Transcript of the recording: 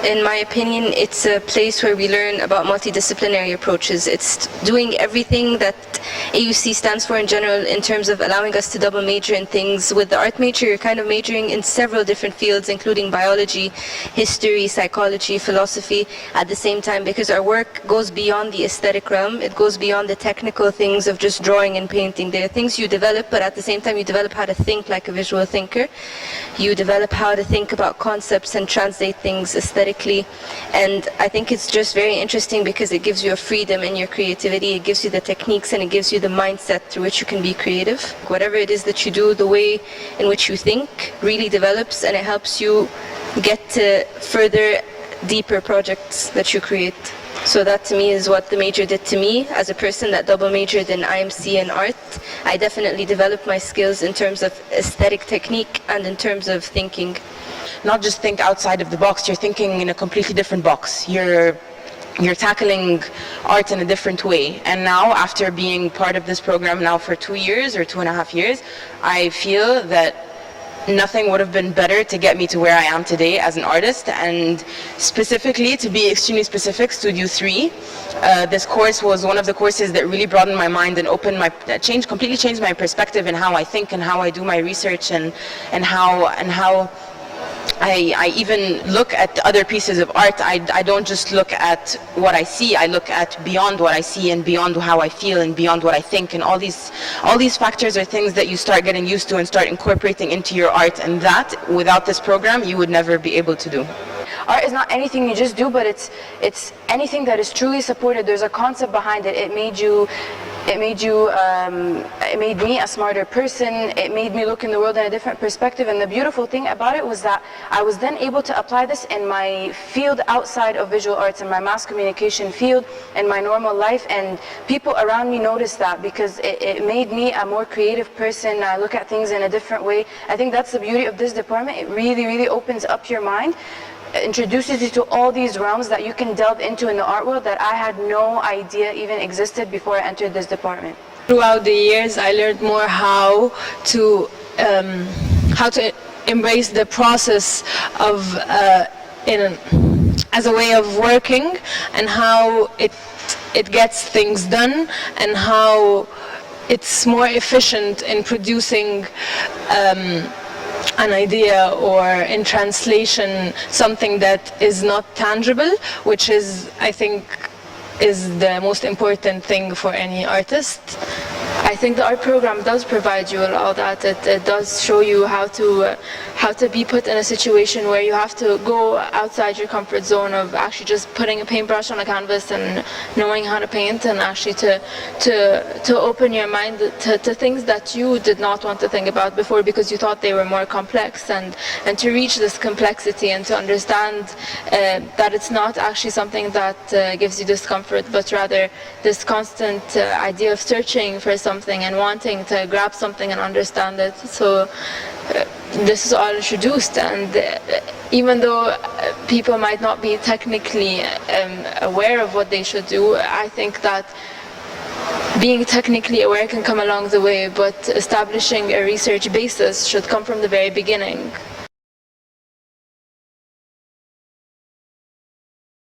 in my opinion, it's a place where we learn about multidisciplinary approaches. It's doing everything that AUC stands for in general in terms of allowing us to double major in things. With the art major, you're kind of majoring in several different fields, including biology, history, psychology, philosophy, at the same time, because our work goes beyond the aesthetic realm. It goes beyond the technical things of just drawing and painting. There are things you develop, but at the same time, you develop how to think like a visual thinker. You develop how to think about concepts and translate things aesthetically. And I think it's just very interesting because it gives you a freedom in your creativity. It gives you the techniques and it gives you the mindset through which you can be creative. Whatever it is that you do, the way in which you think really develops, and it helps you get to further, deeper projects that you create. So that to me is what the major did to me. As a person that double majored in IMC and art, I definitely developed my skills in terms of aesthetic technique and in terms of thinking. Not just think outside of the box, you're thinking in a completely different box. You're tackling art in a different way. And now, after being part of this program now for 2 years or 2.5 years, I feel that nothing would have been better to get me to where I am today as an artist. And specifically, to be extremely specific, Studio 3, this course was one of the courses that really broadened my mind and completely changed my perspective in how I think and how I do my research and how I even look at other pieces of art. I don't just look at what I see, I look at beyond what I see and beyond how I feel and beyond what I think, and all these factors are things that you start getting used to and start incorporating into your art, and that, without this program, you would never be able to do. Art is not anything you just do, but it's anything that is truly supported. There's a concept behind it. It made me a smarter person. It made me look in the world in a different perspective. And the beautiful thing about it was that I was then able to apply this in my field outside of visual arts, in my mass communication field, in my normal life. And people around me noticed that because it made me a more creative person. I look at things in a different way. I think that's the beauty of this department. It really, really opens up your mind, introduces you to all these realms that you can delve into in the art world that I had no idea even existed before I entered this department. Throughout the years, I learned more how to embrace the process of as a way of working, and how it gets things done, and how it's more efficient in producing an idea, or in translation something that is not tangible, which is, I think, is the most important thing for any artist. I think the art program does provide you all that. It does show you how to be put in a situation where you have to go outside your comfort zone of actually just putting a paintbrush on a canvas and knowing how to paint, and actually to open your mind to things that you did not want to think about before because you thought they were more complex, and to reach this complexity and to understand that it's not actually something that gives you discomfort, but rather this constant idea of searching for something and wanting to grab something and understand it. So this is all introduced, and even though people might not be technically aware of what they should do, I think that being technically aware can come along the way, but establishing a research basis should come from the very beginning.